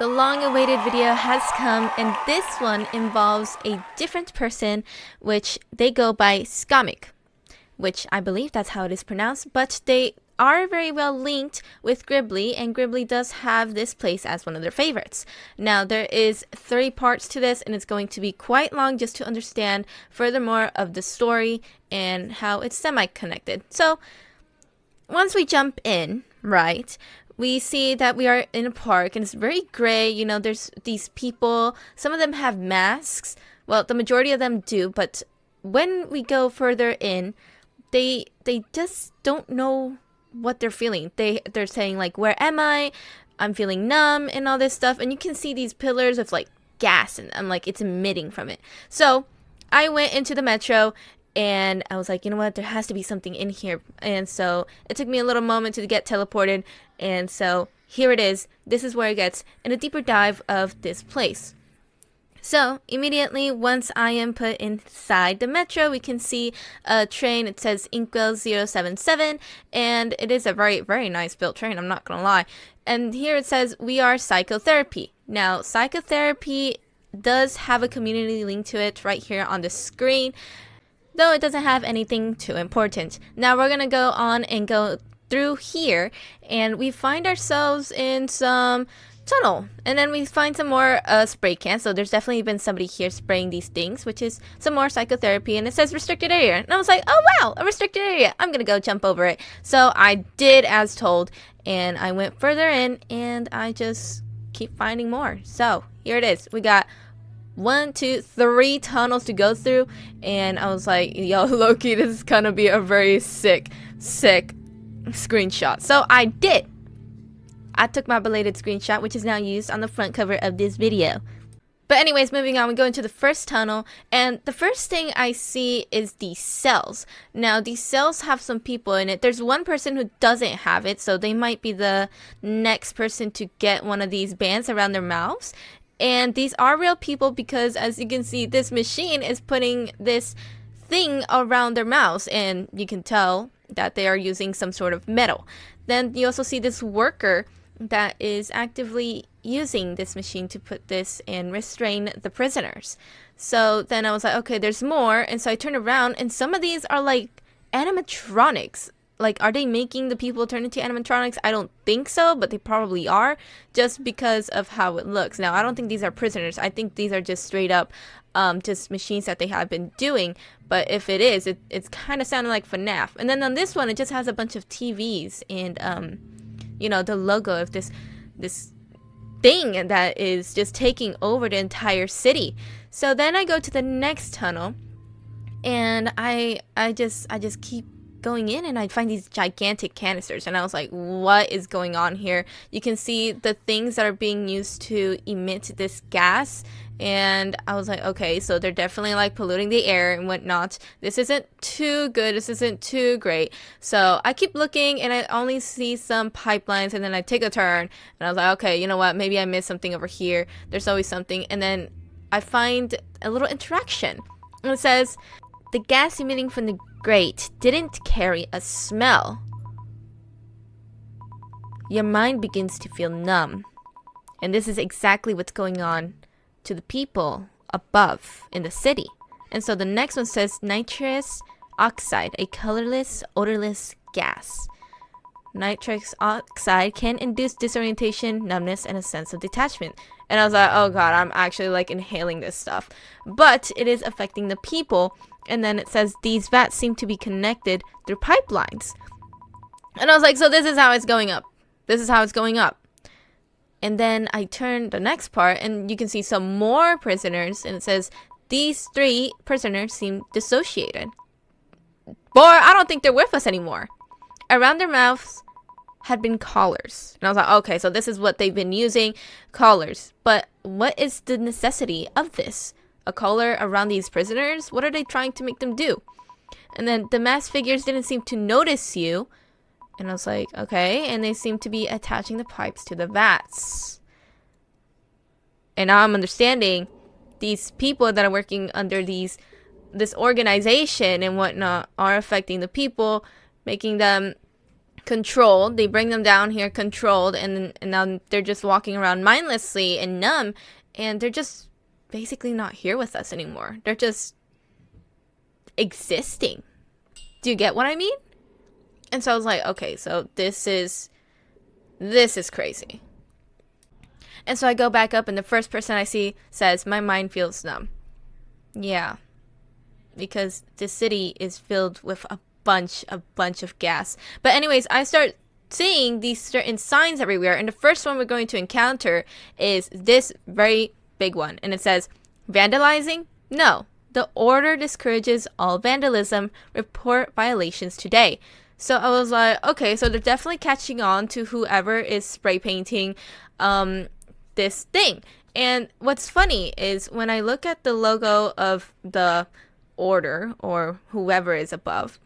The long-awaited video has come, and this one involves a different person, which they go by Skomic, which I believe that's how it is pronounced, but they are very well linked with Gribbly, and Gribbly does have this place as one of their favorites. Now, there is 3 parts to this, and it's going to be quite long just to understand furthermore of the story and how it's semi-connected. So, once we jump in, right, we see that we are in a park and it's very gray. You know, there's these people. Some of them have masks. Well, the majority of them do, but when we go further in, they just don't know what they're feeling. They're saying like, where am I? I'm feeling numb and all this stuff. And you can see these pillars of like gas and I'm like, it's emitting from it. So I went into the metro and I was like, you know what, there has to be something in here. And so it took me a little moment to get teleported. And so here it is. This is where it gets in a deeper dive of this place. So immediately once I am put inside the metro, we can see a train. It says Inkwell 077 and it is a very, very nice built train. I'm not going to lie. And here it says we are psychotherapy. Now psychotherapy does have a community link to it right here on the screen, though it doesn't have anything too important. Now we're going to go on and go through here and we find ourselves in some tunnel, and then we find some more spray cans. So there's definitely been somebody here spraying these things, which is some more psychotherapy, and it says restricted area, and I was like, oh wow, a restricted area, I'm gonna go jump over it. So I did as told, and I went further in and I just keep finding more. So here it is. We got 1, 2, 3 tunnels to go through, and I was like, yo, Loki, this is gonna be a very sick screenshot. So I did. I took my belated screenshot, which is now used on the front cover of this video. But anyways, moving on, we go into the first tunnel, and the first thing I see is these cells. Now, these cells have some people in it. There's one person who doesn't have it, so they might be the next person to get one of these bands around their mouths. And these are real people because, as you can see, this machine is putting this thing around their mouths, and you can tell that they are using some sort of metal. Then you also see this worker that is actively using this machine to put this and restrain the prisoners. So then I was like, okay, there's more. And so I turned around and some of these are like animatronics. Like, are they making the people turn into animatronics? I don't think so, but they probably are, just because of how it looks. Now, I don't think these are prisoners. I think these are just straight up just machines that they have been doing. But if it is, it's kind of sounding like FNAF. And then on this one, it just has a bunch of TVs and you know, the logo of this thing that is just taking over the entire city. So then I go to the next tunnel, and I just keep going in, and I find these gigantic canisters, and I was like, what is going on here? You can see the things that are being used to emit this gas, and I was like, okay, so they're definitely like polluting the air and whatnot. This isn't too good. This isn't too great. So I keep looking, and I only see some pipelines, and then I take a turn, and I was like, okay, you know what? Maybe I missed something over here. There's always something. And then I find a little interaction. And it says, the gas emitting from the grate didn't carry a smell. Your mind begins to feel numb. And this is exactly what's going on to the people above in the city. And so the next one says nitrous oxide, a colorless, odorless gas. Nitrous oxide can induce disorientation, numbness, and a sense of detachment. And I was like, oh god, I'm actually like inhaling this stuff. But it is affecting the people. And then it says these vats seem to be connected through pipelines. And I was like, so this is how it's going up. This is how it's going up. And then I turn the next part, and you can see some more prisoners, and it says these 3 prisoners seem dissociated. Boy, I don't think they're with us anymore. Around their mouths had been collars. And I was like, okay, so this is what they've been using, collars. But what is the necessity of this? A collar around these prisoners? What are they trying to make them do? And then the masked figures didn't seem to notice you. And I was like, okay. And they seem to be attaching the pipes to the vats. And now I'm understanding these people that are working under this organization and whatnot are affecting the people, making them controlled. They bring them down here controlled, and now they're just walking around mindlessly and numb, and they're just basically not here with us anymore. They're just existing. Do you get what I mean? And so I was like, okay, so this is crazy. And so I go back up, and the first person I see says, "My mind feels numb." Yeah, because the city is filled with a bunch of gas. But anyways, I start seeing these certain signs everywhere, and the first one we're going to encounter is this very big one, and it says, "Vandalizing? No. The order discourages all vandalism. Report violations today." So I was like, okay, so they're definitely catching on to whoever is spray painting this thing. And what's funny is when I look at the logo of the order or whoever is above,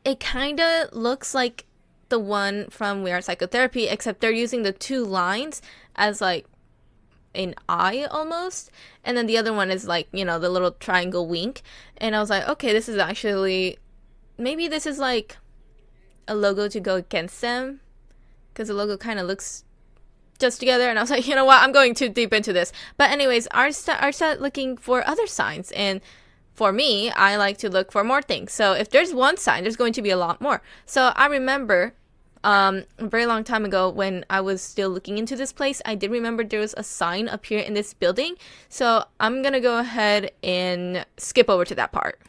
it kind of looks like the one from We Are Psychotherapy, except they're using the two lines as like an eye almost, and then the other one is like, you know, the little triangle wink. And I was like, okay, this is actually, maybe this is like a logo to go against them, because the logo kind of looks just together. And I was like, you know what, I'm going too deep into this. But anyways, I start looking for other signs, and for me, I like to look for more things. So if there's one sign, there's going to be a lot more. So I remember a very long time ago when I was still looking into this place, I did remember there was a sign up here in this building. So I'm gonna go ahead and skip over to that part.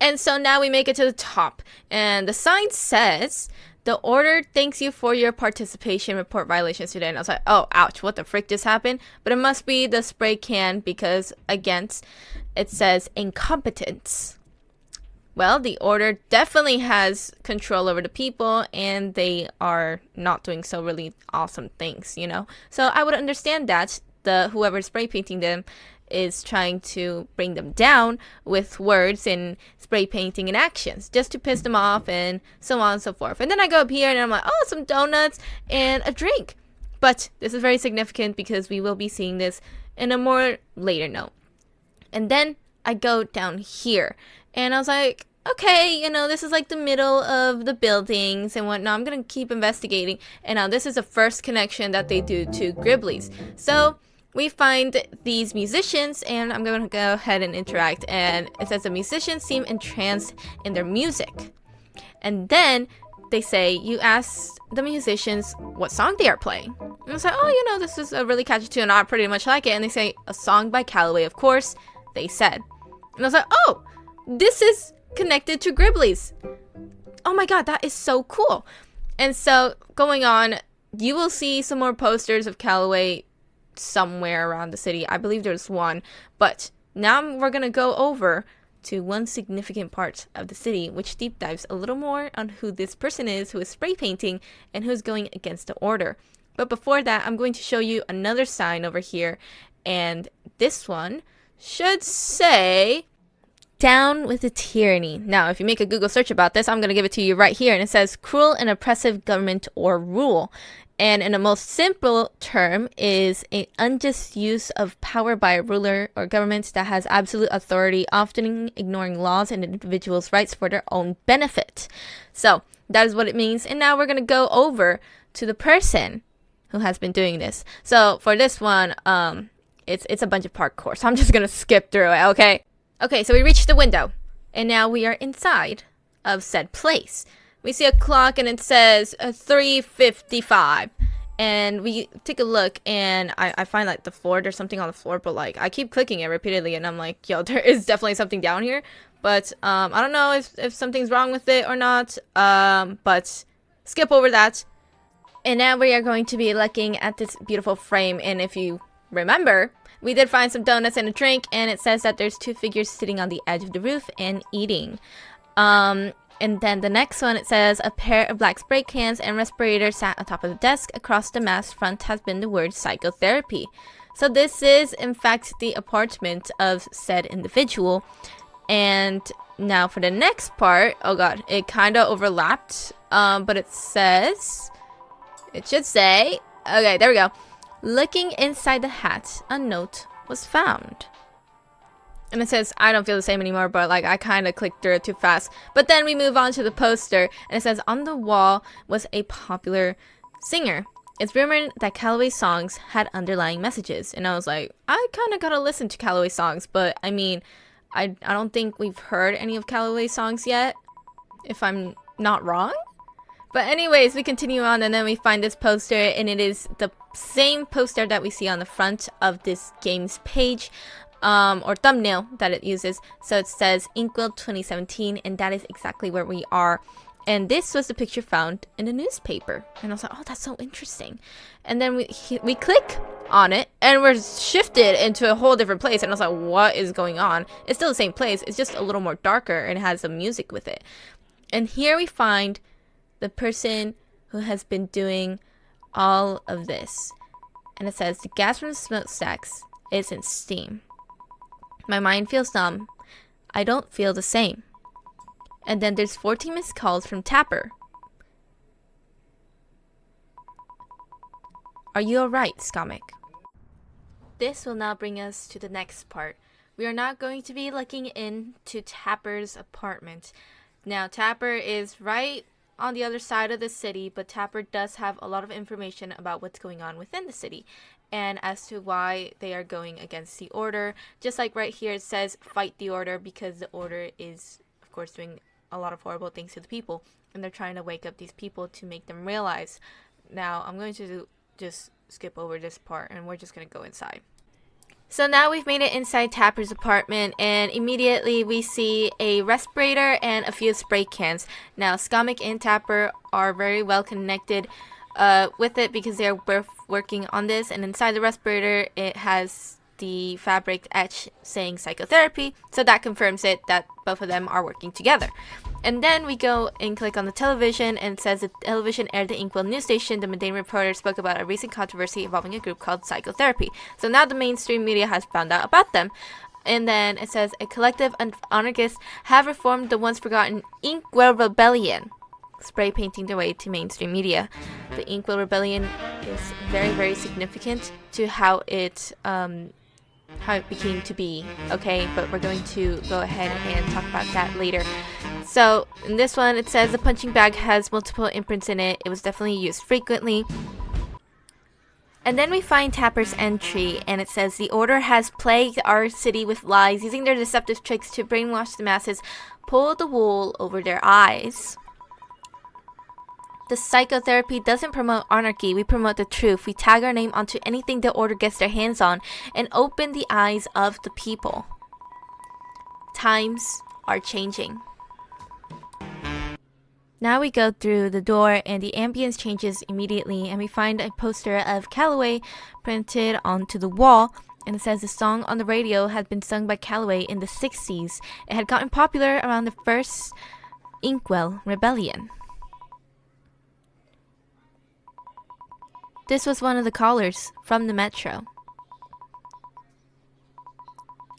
And so now we make it to the top, and the sign says, "The order thanks you for your participation. Report violations today." And I was like, oh, ouch, what the frick just happened? But it must be the spray can, because against it says incompetence. Well, the order definitely has control over the people, and they are not doing so really awesome things, you know? So I would understand that whoever's spray painting them is trying to bring them down with words and spray painting and actions just to piss them off and so on and so forth. And then I go up here and I'm like, oh, some donuts and a drink. But this is very significant because we will be seeing this in a more later note. And then I go down here and I was like, okay, you know, this is like the middle of the buildings and whatnot. I'm going to keep investigating. And now this is the first connection that they do to Gribley's. So we find these musicians, and I'm going to go ahead and interact. And it says the musicians seem entranced in their music. And then they say, you ask the musicians what song they are playing. And I say, oh, you know, this is a really catchy tune. I pretty much like it. And they say, a song by Calloway, of course, they said. And I was like, oh, this is connected to Gribley's. Oh my god, that is so cool. And so going on, you will see some more posters of Calloway somewhere around the city. I believe there's one, but now we're gonna go over to one significant part of the city, which deep dives a little more on who this person is who is spray painting and who's going against the order. But before that, I'm going to show you another sign over here, and this one should say "Down with the Tyranny." Now, if you make a Google search about this, I'm going to give it to you right here, and it says cruel and oppressive government or rule. And in a most simple term is an unjust use of power by a ruler or government that has absolute authority, often ignoring laws and individuals' rights for their own benefit. So that is what it means. And now we're going to go over to the person who has been doing this. So for this one, it's a bunch of parkour, so I'm just going to skip through it, okay? Okay, so we reached the window, and now we are inside of said place. We see a clock, and it says 3:55, and we take a look, and I find like the floor, there's something on the floor, but like I keep clicking it repeatedly, and I'm like, yo, there is definitely something down here, but I don't know if something's wrong with it or not, but skip over that. And now we are going to be looking at this beautiful frame, and if you remember, we did find some donuts and a drink, and it says that there's two figures sitting on the edge of the roof and eating. And then the next one, it says a pair of black spray cans and respirators sat on top of the desk. Across the mask front has been the word psychotherapy. So this is, in fact, the apartment of said individual. And now for the next part, oh god, it kind of overlapped, but it should say, okay, there we go. Looking inside the hat, a note was found. And it says, I don't feel the same anymore, but like I kind of clicked through it too fast. But then we move on to the poster, and it says, on the wall was a popular singer. It's rumored that Calloway's songs had underlying messages. And I was like, I kind of gotta listen to Calloway's songs, but I mean, I don't think we've heard any of Calloway's songs yet, if I'm not wrong. But anyways, we continue on, and then we find this poster, and it is the same poster that we see on the front of this game's page. Or thumbnail that it uses. So it says Inkwell 2017, and that is exactly where we are. And this was the picture found in the newspaper. And I was like, oh, that's so interesting. And then we click on it, and we're shifted into a whole different place. And I was like, what is going on? It's still the same place. It's just a little more darker, and it has some music with it. And here we find the person who has been doing all of this. And it says, the gas from the smokestacks is in steam. My mind feels numb. I don't feel the same. And then there's 14 missed calls from Tapper. Are you alright, Skomic? This will now bring us to the next part. We are now going to be looking into Tapper's apartment. Now, Tapper is right on the other side of the city, but Tapper does have a lot of information about what's going on within the city, and as to why they are going against the order. Just like right here, it says fight the order, because the order is, of course, doing a lot of horrible things to the people, and they're trying to wake up these people to make them realize. Now, I'm going to just skip over this part, and we're just going to go inside. So now we've made it inside Tapper's apartment, and immediately we see a respirator and a few spray cans. Now, Skomic and Tapper are very well connected with it, because they're both working on this. And inside the respirator, it has the fabric etch saying psychotherapy, so that confirms it that both of them are working together. And then we go and click on the television, and it says the television aired the Inkwell news station. The mundane reporter spoke about a recent controversy involving a group called Psychotherapy. So now the mainstream media has found out about them. And then it says a collective of anarchists have reformed the once forgotten Inkwell Rebellion, spray painting their way to mainstream media. The Inkwell Rebellion is very, very significant to how it became to be, okay? But we're going to go ahead and talk about that later. So in this one, it says the punching bag has multiple imprints in it. It was definitely used frequently. And then we find Tapper's entry, and it says the order has plagued our city with lies, using their deceptive tricks to brainwash the masses, pull the wool over their eyes. The psychotherapy doesn't promote anarchy, we promote the truth. We tag our name onto anything the order gets their hands on and open the eyes of the people. Times are changing. Now we go through the door, and the ambience changes immediately, and we find a poster of Calloway printed onto the wall, and it says the song on the radio had been sung by Calloway in the 60s. It had gotten popular around the first Inkwell Rebellion. This was one of the callers from the Metro.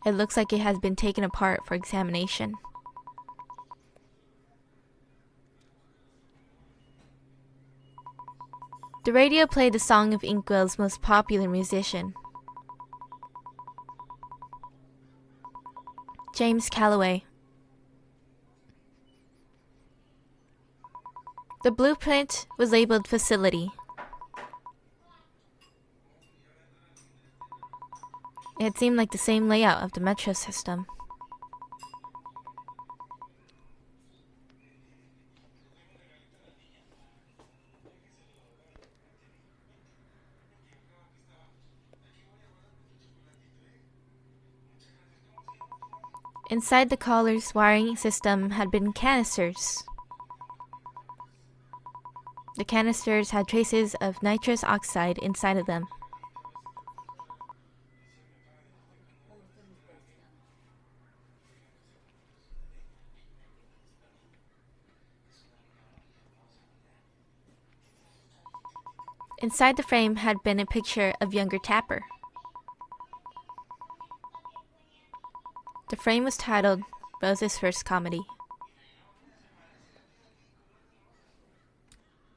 It looks like it has been taken apart for examination. The radio played the song of Inkwell's most popular musician, James Calloway. The blueprint was labeled Facility. It seemed like the same layout of the metro system. Inside the caller's wiring system had been canisters. The canisters had traces of nitrous oxide inside of them. Inside the frame had been a picture of younger Tapper. The frame was titled Rose's First Comedy.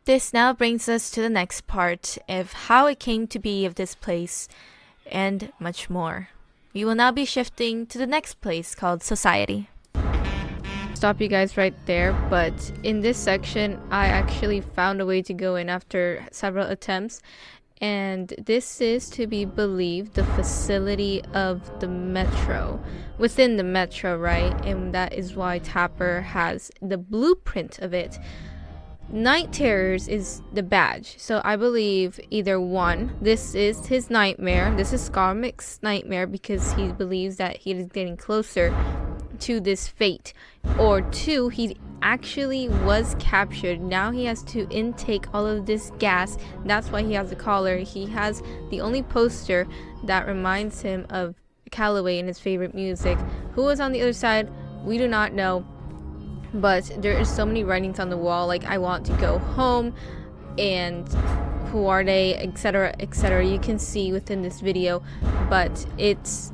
This now brings us to the next part of how it came to be of this place and much more. We will now be shifting to the next place called Society. Stop you guys right there, but in this section I actually found a way to go in after several attempts, and this is to be believed the facility of the metro, within the metro, right? And that is why Tapper has the blueprint of it. Night Terrors is the badge, so I believe either one, this is his nightmare, this is Skomic's nightmare because he believes that he is getting closer to this fate, or two, he actually was captured. Now he has to intake all of this gas. That's why he has the collar. He has the only poster that reminds him of Calloway and his favorite music. Who was on the other side, we do not know, but there is so many writings on the wall, like I want to go home and who are they, etc, etc. You can see within this video, but it's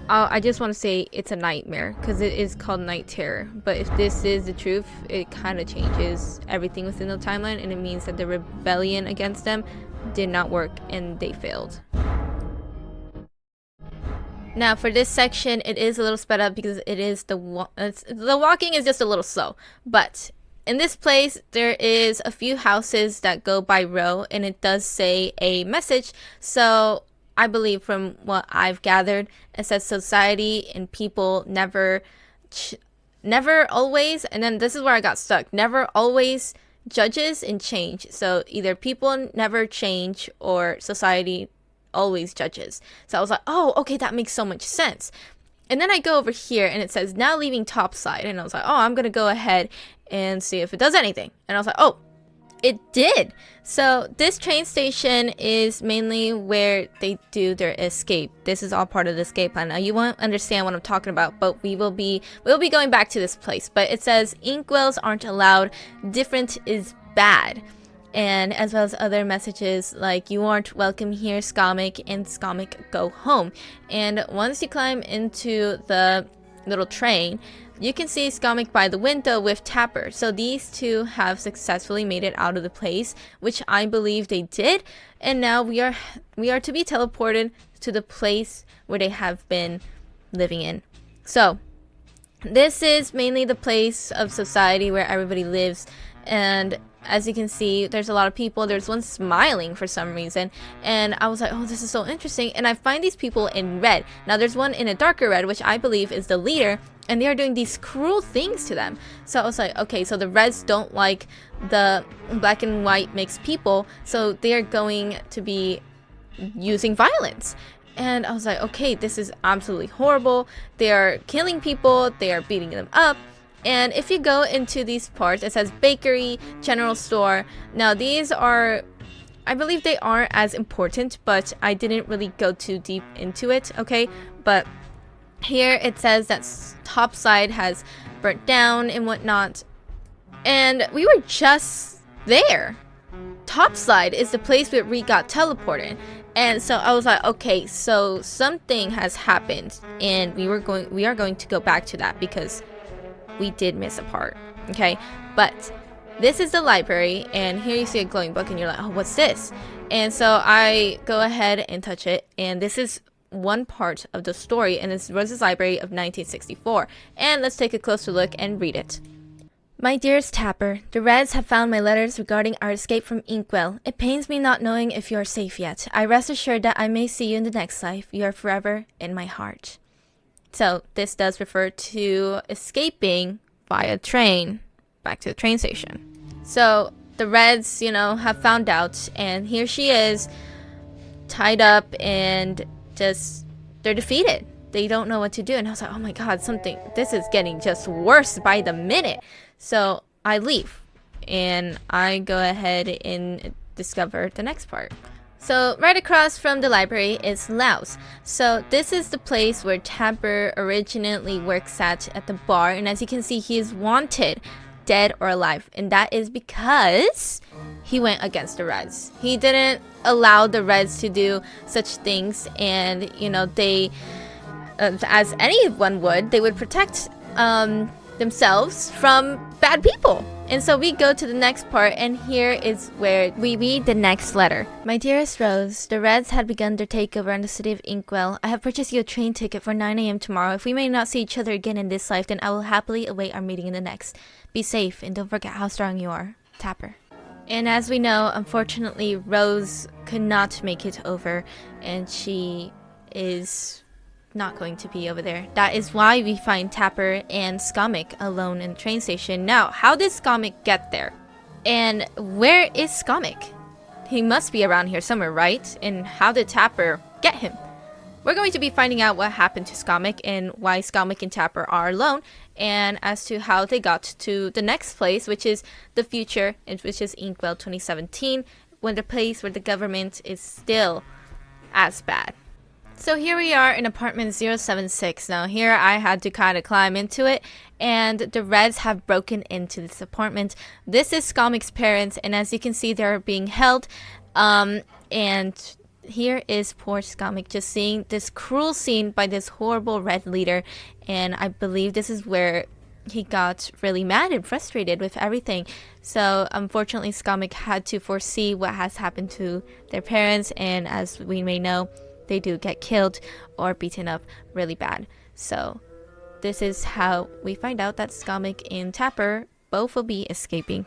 I just want to say it's a nightmare because it is called Night Terror. But if this is the truth, it kind of changes everything within the timeline, and it means that the rebellion against them did not work and they failed. Now for this section, it is a little sped up because it is the walking is just a little slow. But in this place, there is a few houses that go by row, and it does say a message. So I believe from what I've gathered, it says society and people never always, and then this is where I got stuck, never always judges and change. So either people never change or society always judges. So I was like, oh, okay, that makes so much sense. And then I go over here and it says now leaving topside, and I was like, oh, I'm gonna go ahead and see if it does anything. And I was like, oh, it did. So this train station is mainly where they do their escape. This is all part of the escape plan. Now you won't understand what I'm talking about, but we'll be going back to this place. But it says Inkwells aren't allowed, different is bad, and as well as other messages like you aren't welcome here, Skomic, and Skomic go home. And once you climb into the little train, you can see Skomic by the window with Tapper. So these two have successfully made it out of the place, which I believe they did. And now we are to be teleported to the place where they have been living in. So this is mainly the place of society where everybody lives. And as you can see, there's a lot of people. There's one smiling for some reason, and I was like, oh, this is so interesting. And I find these people in red. Now there's one in a darker red, which I believe is the leader, and they are doing these cruel things to them. So I was like, okay, so the reds don't like the black and white mixed people, so they are going to be using violence. And I was like, okay, this is absolutely horrible. They are killing people, they are beating them up. And if you go into these parts, it says bakery, general store. Now these are, I believe they aren't as important, but I didn't really go too deep into it, okay? But here it says that topside has burnt down and whatnot. And we were just there. Topside is the place where we got teleported. And so I was like, okay, so something has happened, and we are going to go back to that because we did miss a part, okay? But this is the library, and here you see a glowing book, and you're like, oh, what's this? And so I go ahead and touch it, and this is one part of the story, and this was this library of 1964. And let's take a closer look and read it. My dearest Tapper, the Reds have found my letters regarding our escape from Inkwell. It pains me not knowing if you are safe yet. I rest assured that I may see you in the next life. You are forever in my heart. So this does refer to escaping via train back to the train station. So the Reds, you know, have found out, and here she is tied up and just, they're defeated. They don't know what to do. And I was like, oh my god, this is getting just worse by the minute. So I leave and I go ahead and discover the next part. So right across from the library is Laos. So this is the place where Tapper originally works at the bar, and as you can see, he is wanted, dead or alive, and that is because he went against the Reds. He didn't allow the Reds to do such things, and you know, they as anyone would, they would protect themselves from bad people. And so we go to the next part, and here is where we read the next letter. My dearest Rose, the Reds had begun their takeover on the city of Inkwell. I have purchased you a train ticket for 9 a.m. tomorrow. If we may not see each other again in this life, then I will happily await our meeting in the next. Be safe, and don't forget how strong you are. Tapper. And as we know, unfortunately, Rose could not make it over, and she is not going to be over there. That is why we find Tapper and Skomic alone in the train station. Now, how did Skomic get there? And where is Skomic? He must be around here somewhere, right? And how did Tapper get him? We're going to be finding out what happened to Skomic and why Skomic and Tapper are alone, and as to how they got to the next place, which is the future, which is Inkwell 2017, when the place where the government is still as bad. So here we are in apartment 076. Now here I had to kind of climb into it, and the Reds have broken into this apartment. This is Skomic's parents, and as you can see, they're being held. And here is poor Skomic just seeing this cruel scene by this horrible Red leader, and I believe this is where he got really mad and frustrated with everything. So unfortunately, Skomic had to foresee what has happened to their parents, and as we may know, they do get killed or beaten up really bad. So this is how we find out that Skomic and Tapper both will be escaping.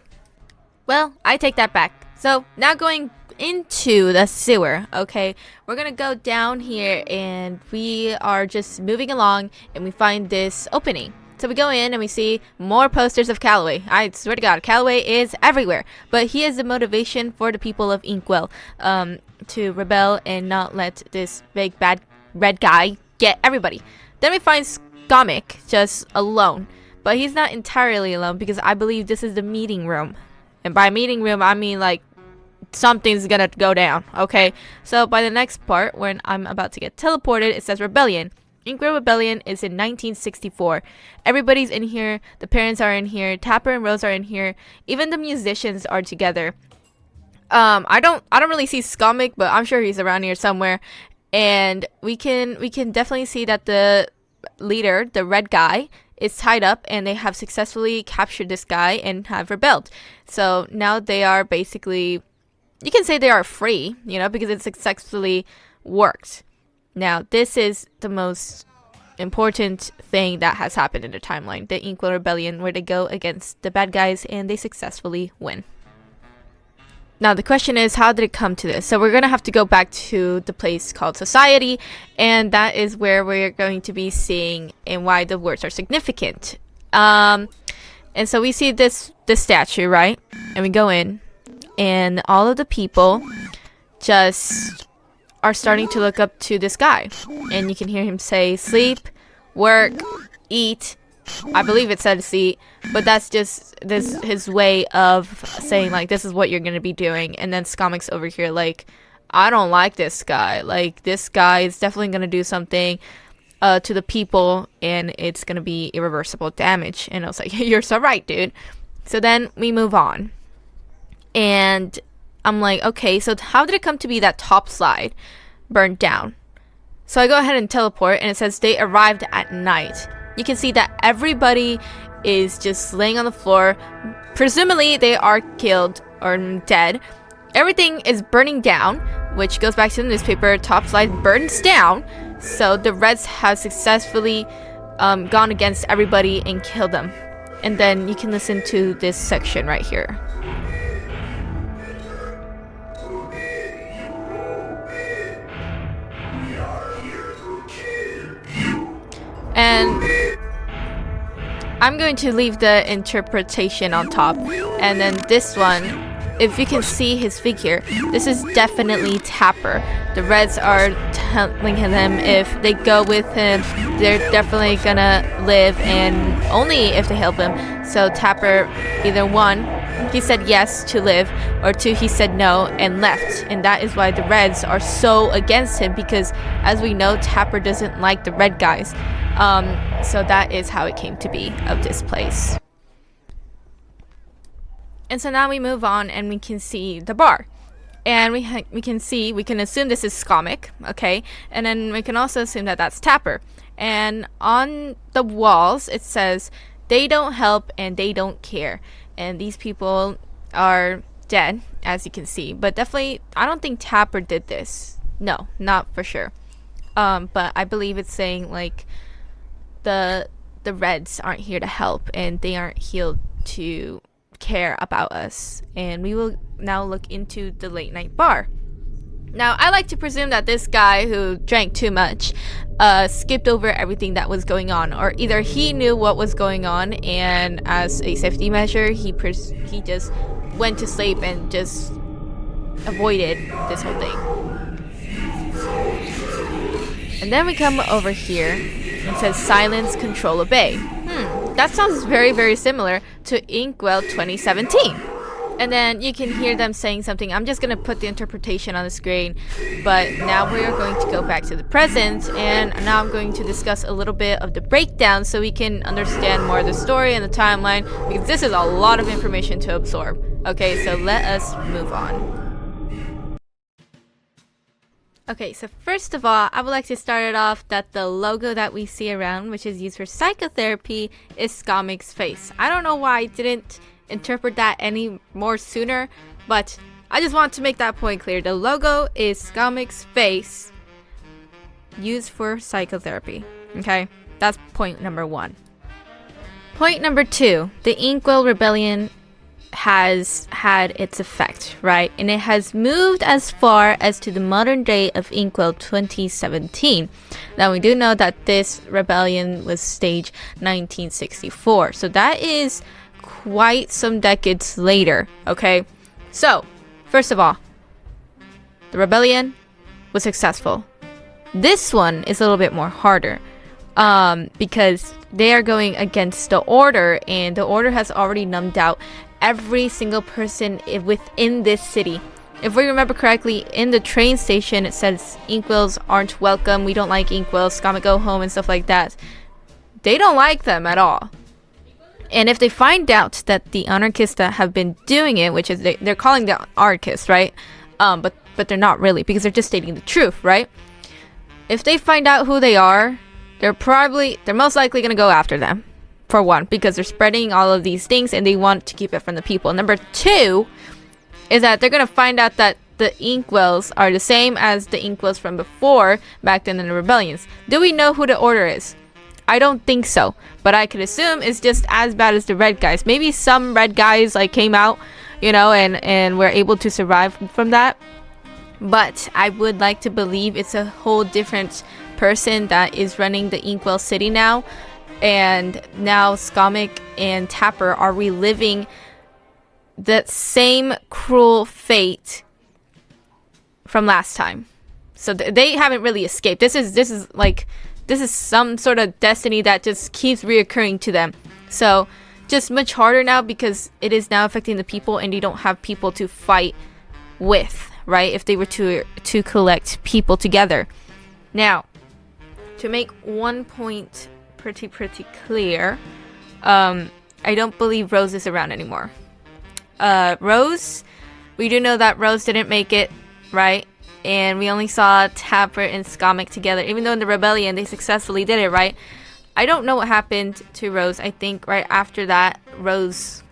Well, I take that back. So now going into the sewer, okay, we're gonna go down here, and we are just moving along, and we find this opening. So we go in and we see more posters of Calloway. I swear to God, Calloway is everywhere. But he is the motivation for the people of Inkwell to rebel and not let this big bad red guy get everybody. Then we find Skomic just alone. But he's not entirely alone, because I believe this is the meeting room. And by meeting room, I mean like something's gonna go down, okay? So by the next part, when I'm about to get teleported, it says Rebellion. Inkwell Rebellion is in 1964. Everybody's in here. The parents are in here. Tapper and Rose are in here. Even the musicians are together. I don't really see Skomic, but I'm sure he's around here somewhere. And we can definitely see that the leader, the red guy, is tied up, and they have successfully captured this guy and have rebelled. So now they are basically, you can say they are free, you know, because it successfully worked. Now, this is the most important thing that has happened in the timeline, the Inkwell Rebellion, where they go against the bad guys and they successfully win. Now, the question is, how did it come to this? So we're going to have to go back to the place called Society, and that is where we're going to be seeing and why the words are significant. And so we see this statue, right? And we go in, and all of the people just are starting to look up to this guy, and you can hear him say sleep, work, eat. I believe it says eat, but that's just his way of saying like this is what you're gonna be doing. And then Skomic's over here like, I don't like this guy, like this guy is definitely gonna do something to the people, and it's gonna be irreversible damage. And I was like, you're so right, dude. So then we move on, and I'm like, okay, so how did it come to be that top slide burned down? So I go ahead and teleport, and it says they arrived at night. You can see that everybody is just laying on the floor. Presumably they are killed or dead. Everything is burning down, which goes back to the newspaper. Top slide burns down. So the Reds have successfully gone against everybody and killed them. And then you can listen to this section right here. And I'm going to leave the interpretation on top. And then this one, if you can see his figure, this is definitely Tapper. The Reds are telling him if they go with him, they're definitely gonna live, and only if they help him. So Tapper, either one, he said yes to live, or two, he said no and left. And that is why the Reds are so against him, because as we know, Tapper doesn't like the red guys. So that is how it came to be of this place. And so now we move on, and we can see the bar. And we can assume this is Skomic, okay? And then we can also assume that that's Tapper. And on the walls, it says, They don't help and they don't care. And these people are dead, as you can see. But definitely, I don't think Tapper did this. No, not for sure. But I believe it's saying like the Reds aren't here to help and they aren't here to care about us. And we will now look into the late night bar. Now, I like to presume that this guy who drank too much skipped over everything that was going on, or either he knew what was going on, and as a safety measure, he just went to sleep and just avoided this whole thing. And then we come over here and says silence, control, obey. That sounds very, very similar to Inkwell 2017. And then you can hear them saying something. I'm just going to put the interpretation on the screen. But now we are going to go back to the present. And now I'm going to discuss a little bit of the breakdown so we can understand more of the story and the timeline. Because this is a lot of information to absorb. Okay, so let us move on. Okay, so first of all, I would like to start it off that the logo that we see around, which is used for psychotherapy, is Skomic's face. I don't know why I didn't interpret that any more sooner, but I just want to make that point clear. The logo is Skomic's face used for psychotherapy. Okay, that's point number 1. Point number 2, the Inkwell rebellion has had its effect, right? And it has moved as far as to the modern day of Inkwell 2017. Now we do know that this rebellion was staged 1964, so that is quite some decades later. Okay, so first of all, the rebellion was successful. This one is a little bit more harder because they are going against the order, and the order has already numbed out every single person within this city. If we remember correctly, in the train station it says Inkwells aren't welcome, we don't like Inkwells, Skomic go home and stuff like that. They don't like them at all. And if they find out that the anarchists that have been doing it, which is they're calling them anarchists, right? But they're not really, because they're just stating the truth, right? If they find out who they are, they're most likely gonna go after them. For one, because they're spreading all of these things and they want to keep it from the people. Number 2 is that they're gonna find out that the Inkwells are the same as the Inkwells from before, back then in the rebellions. Do we know who the order is? I don't think so, but I could assume it's just as bad as the red guys. Maybe some red guys like came out, you know, and were able to survive from that. But I would like to believe it's a whole different person that is running the Inkwell city now. And now Skomic and Tapper are reliving that same cruel fate from last time. So they haven't really escaped. This is some sort of destiny that just keeps reoccurring to them. So just much harder now because it is now affecting the people and you don't have people to fight with, right? If they were to collect people together. Now, to make one point pretty clear, I don't believe Rose is around anymore. Rose, we do know that Rose didn't make it, right? And we only saw Tapper and Skomic together, even though in the rebellion they successfully did it, right? I don't know what happened to Rose. I think right after that, Rose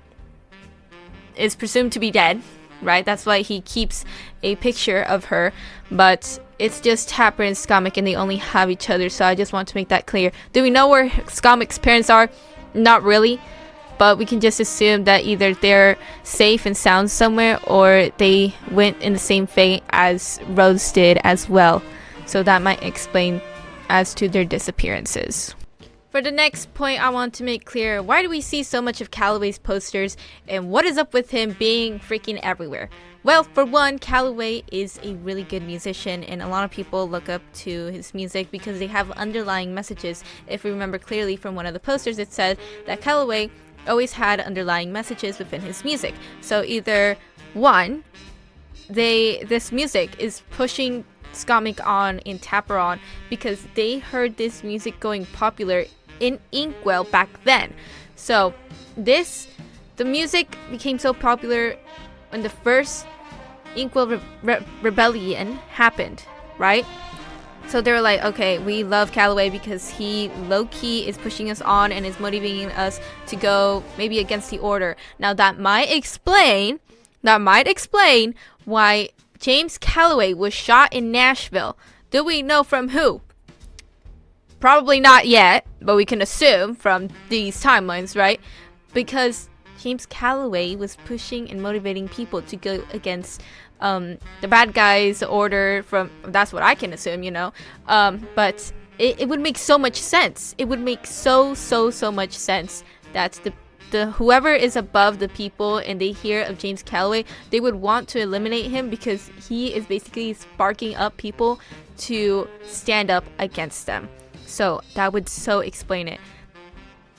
is presumed to be dead, right? That's why he keeps a picture of her, but it's just Tapper and Skomic and they only have each other, so I just want to make that clear. Do we know where Skomic's parents are? Not really, but we can just assume that either they're safe and sound somewhere or they went in the same fate as Rose did as well. So that might explain as to their disappearances. For the next point, I want to make clear, why do we see so much of Calloway's posters and what is up with him being freaking everywhere? Well, for one, Calloway is a really good musician and a lot of people look up to his music because they have underlying messages. If we remember clearly from one of the posters, it said that Calloway always had underlying messages within his music. So either one, this music is pushing Skomic on and Tapper on because they heard this music going popular in Inkwell back then. So the music became so popular when the first Inkwell rebellion happened, right? So So they were like, okay, we love Calloway because he low-key is pushing us on and is motivating us to go maybe against the order. Now that might explain why James Calloway was shot in Nashville. Do we know from who? Probably not yet, but we can assume from these timelines, right? Because James Calloway was pushing and motivating people to go against the bad guys, the order, from that's what I can assume, you know. But it would make so much sense. It would make so much sense that the whoever is above the people and they hear of James Calloway, they would want to eliminate him because he is basically sparking up people to stand up against them. So that would so explain it.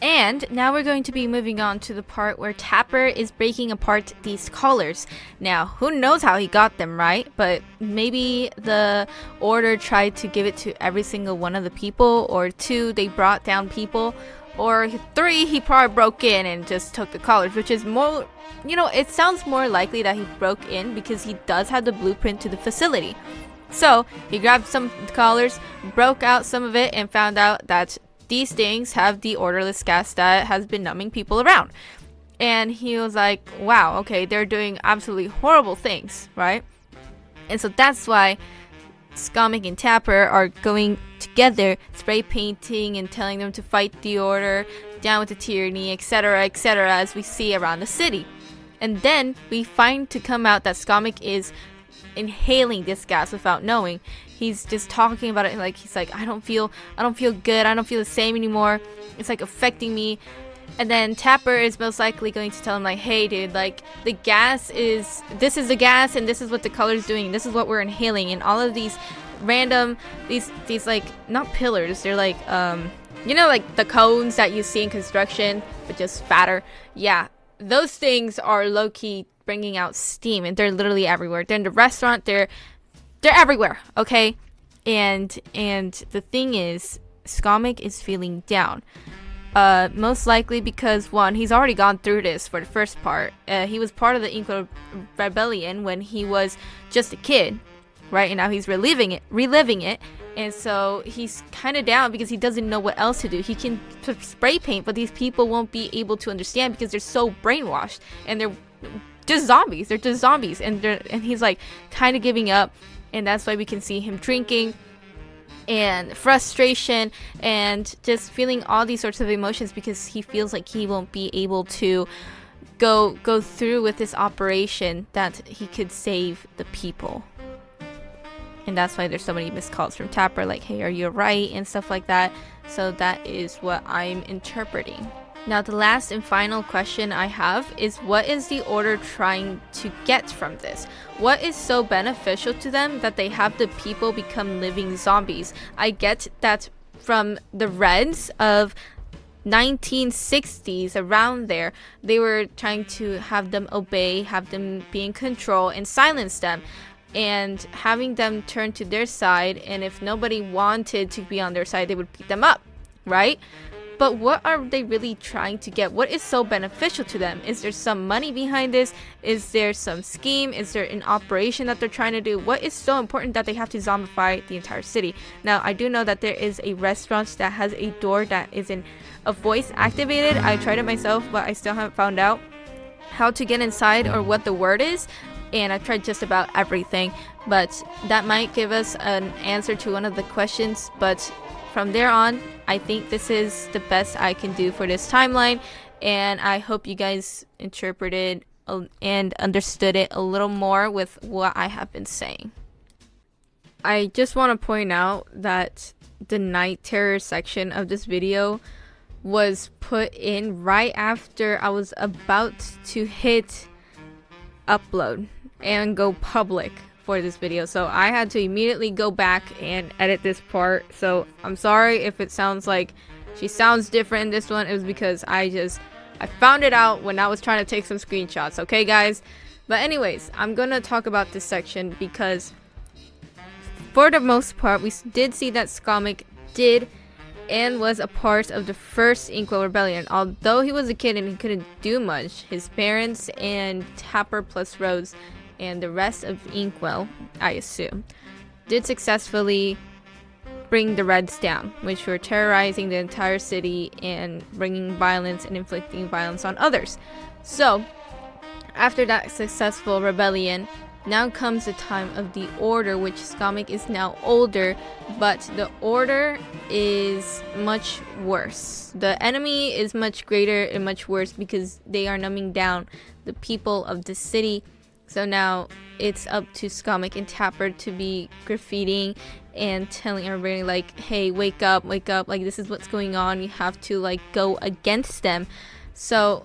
And now we're going to be moving on to the part where Tapper is breaking apart these collars. Now, who knows how he got them, right? But maybe the order tried to give it to every single one of the people, or 2, they brought down people, or 3, he probably broke in and just took the collars, which is more, you know, it sounds more likely that he broke in because he does have the blueprint to the facility. So he grabbed some collars, broke out some of it, and found out that these things have the odorless gas that has been numbing people around. And he was like, wow, okay, they're doing absolutely horrible things, right? And so that's why Skomic and Tapper are going together, spray painting and telling them to fight the order, down with the tyranny, etc., as we see around the city. And then we find to come out that Skomic is inhaling this gas without knowing. He's just talking about it like he's like, I don't feel good, I don't feel the same anymore, it's like affecting me. And then Tapper is most likely going to tell him like, hey dude, like the gas is, this is the gas and this is what the color's doing, this is what we're inhaling. And all of these random, these like, not pillars, they're like you know, like the cones that you see in construction but just fatter. Yeah, those things are low-key bringing out steam, and they're literally everywhere. They're in the restaurant, they're everywhere, okay? And the thing is, Skomic is feeling down. Most likely because, one, he's already gone through this for the first part. He was part of the Inkwell rebellion when he was just a kid, right? And now he's reliving it. And so he's kind of down because he doesn't know what else to do. He can spray paint, but these people won't be able to understand because they're so brainwashed and they're just zombies. They're just zombies, and he's like kind of giving up. And that's why we can see him drinking and frustration and just feeling all these sorts of emotions because he feels like he won't be able to go through with this operation that he could save the people. And that's why there's so many missed calls from Tapper like, hey, are you right, and stuff like that. So that is what I'm interpreting. Now the last and final question I have is, what is the order trying to get from this? What is so beneficial to them that they have the people become living zombies? I get that from the Reds of 1960s, around there, they were trying to have them obey, have them be in control, and silence them, and having them turn to their side, and if nobody wanted to be on their side, they would beat them up, right? But what are they really trying to get? What is so beneficial to them? Is there some money behind this? Is there some scheme? Is there an operation that they're trying to do? What is so important that they have to zombify the entire city? Now, I do know that there is a restaurant that has a door that is in a voice activated. I tried it myself, but I still haven't found out how to get inside or what the word is. And I've tried just about everything, but that might give us an answer to one of the questions. But from there on, I think this is the best I can do for this timeline, and I hope you guys interpreted and understood it a little more with what I have been saying. I just want to point out that the night terror section of this video was put in right after I was about to hit upload and go public for this video, so I had to immediately go back and edit this part. So I'm sorry if it sounds like she sounds different in this one. It was because I found it out when I was trying to take some screenshots, okay guys? But anyways, I'm gonna talk about this section because for the most part we did see that Skomic did and was a part of the first Inkwell rebellion. Although he was a kid and he couldn't do much, his parents and Tapper plus Rose and the rest of Inkwell, I assume, did successfully bring the Reds down, which were terrorizing the entire city and bringing violence and inflicting violence on others. So, after that successful rebellion, now comes the time of the Order, which Skomic is now older, but the Order is much worse. The enemy is much greater and much worse because they are numbing down the people of the city. So now it's up to Skomic and Tapper to be graffitiing and telling everybody like, hey, wake up, like this is what's going on. You have to like go against them. So,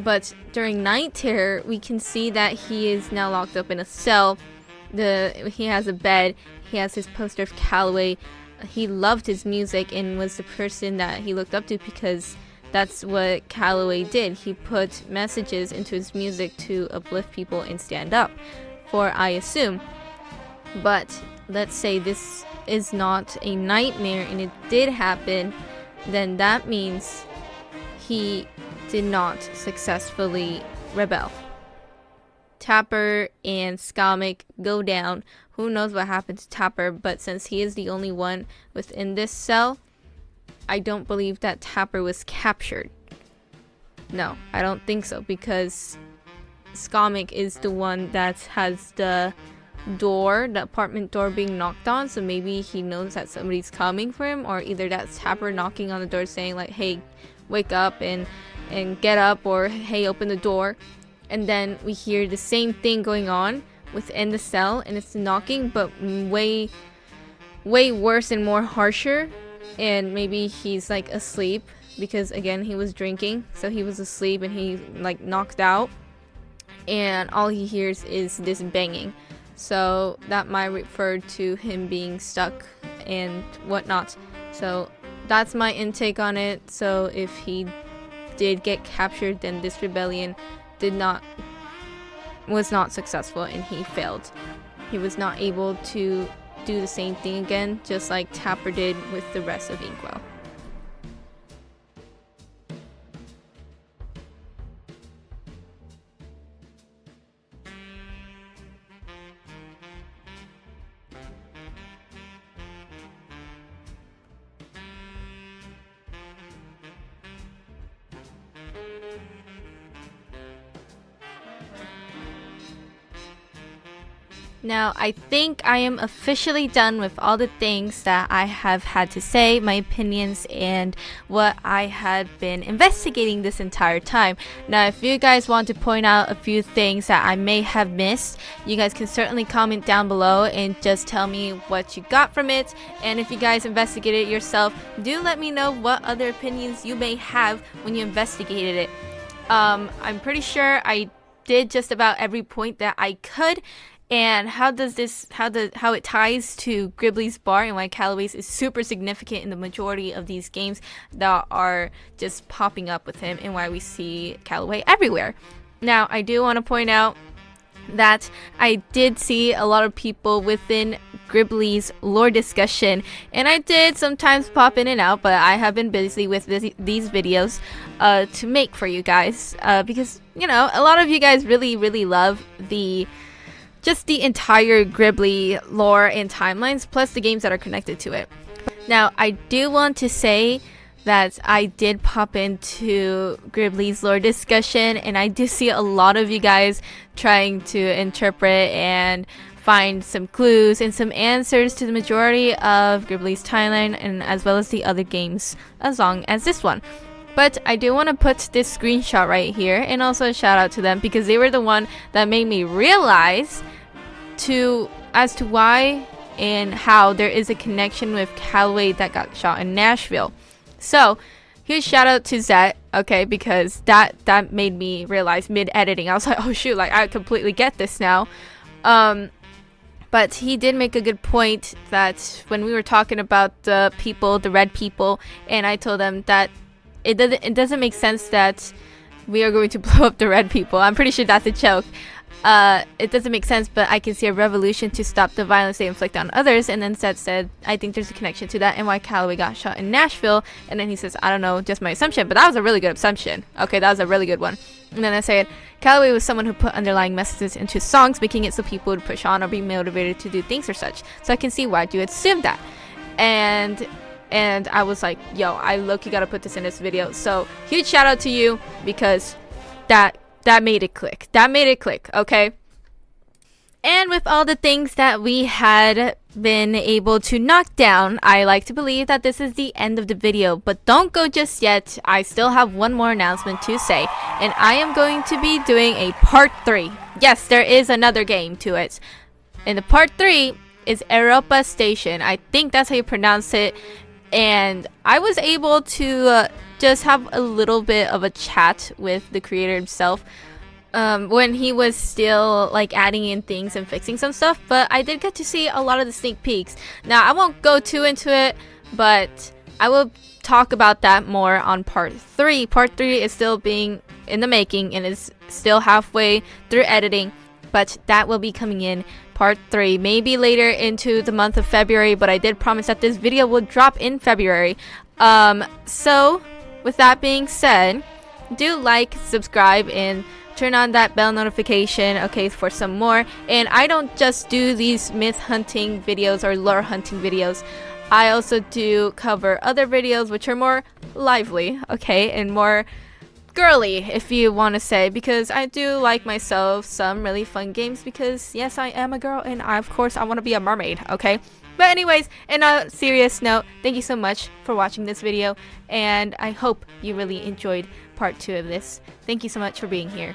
but during Night Terror, we can see that he is now locked up in a cell. He has a bed. He has his poster of Calloway. He loved his music and was the person that he looked up to because that's what Calloway did. He put messages into his music to uplift people and stand up for, I assume. But let's say this is not a nightmare and it did happen, then that means he did not successfully rebel. Tapper and Skomic go down. Who knows what happened to Tapper, but since he is the only one within this cell, I don't believe that Tapper was captured. No, I don't think so, because Skomic is the one that has the apartment door being knocked on, so maybe he knows that somebody's coming for him, or either that's Tapper knocking on the door saying like, hey, wake up and get up, or hey, open the door. And then we hear the same thing going on within the cell, and it's knocking, but way worse and more harsher. And maybe he's like asleep because again he was drinking, so he was asleep and he like knocked out, and all he hears is this banging. So that might refer to him being stuck and whatnot. So that's my intake on it. So if he did get captured, then this rebellion was not successful and he failed. He was not able to do the same thing again, just like Tapper did with the rest of Inkwell. Now, I think I am officially done with all the things that I have had to say, my opinions, and what I had been investigating this entire time. Now, if you guys want to point out a few things that I may have missed, you guys can certainly comment down below and just tell me what you got from it. And if you guys investigated it yourself, do let me know what other opinions you may have when you investigated it. I'm pretty sure I did just about every point that I could. And how it ties to Gribbly's Bar and why Calloway's is super significant in the majority of these games that are just popping up with him, and why we see Calloway everywhere. Now, I do want to point out that I did see a lot of people within Gribbly's lore discussion, and I did sometimes pop in and out, but I have been busy with these videos to make for you guys, because, you know, a lot of you guys really love just the entire Gribbly lore and timelines, plus the games that are connected to it. Now, I do want to say that I did pop into Gribbly's lore discussion, and I do see a lot of you guys trying to interpret and find some clues and some answers to the majority of Gribbly's timeline, and as well as the other games, as long as this one. But I do want to put this screenshot right here, and also a shout out to them, because they were the one that made me realize as to why and how there is a connection with Calloway that got shot in Nashville. So here's shout out to Zet, okay, because that made me realize mid-editing. I was like, oh shoot, like I completely get this now. But he did make a good point that when we were talking about the people, the red people, and I told them that it doesn't make sense that we are going to blow up the red people. I'm pretty sure that's a joke. It doesn't make sense, but I can see a revolution to stop the violence they inflict on others. And then Seth said, I think there's a connection to that and why Calloway got shot in Nashville. And then he says, I don't know, just my assumption, but that was a really good assumption. Okay, that was a really good one. And then I said, Calloway was someone who put underlying messages into songs, making it so people would push on or be motivated to do things or such. So I can see why you assume that. and I was like, yo, I low-key gotta put this in this video. So huge shout out to you, because that made it click. That made it click, okay? And with all the things that we had been able to knock down, I like to believe that this is the end of the video. But don't go just yet. I still have one more announcement to say, and I am going to be doing a part 3. Yes, there is another game to it. And the part 3 is Europa Station. I think that's how you pronounce it. And I was able to just have a little bit of a chat with the creator himself when he was still like adding in things and fixing some stuff, but I did get to see a lot of the sneak peeks. Now I won't go too into it, but I will talk about that more on part 3. Part 3 is still being in the making and is still halfway through editing, but that will be coming in part 3, maybe later into the month of February, but I did promise that this video will drop in February. So with that being said, do like, subscribe, and turn on that bell notification, okay, for some more. And I don't just do these myth hunting videos or lore hunting videos. I also do cover other videos which are more lively, okay, and more girly, if you want to say, because I do like myself some really fun games, because yes, I am a girl, and of course I want to be a mermaid, okay? But anyways, in a serious note, thank you so much for watching this video, and I hope you really enjoyed part 2 of this. Thank you so much for being here.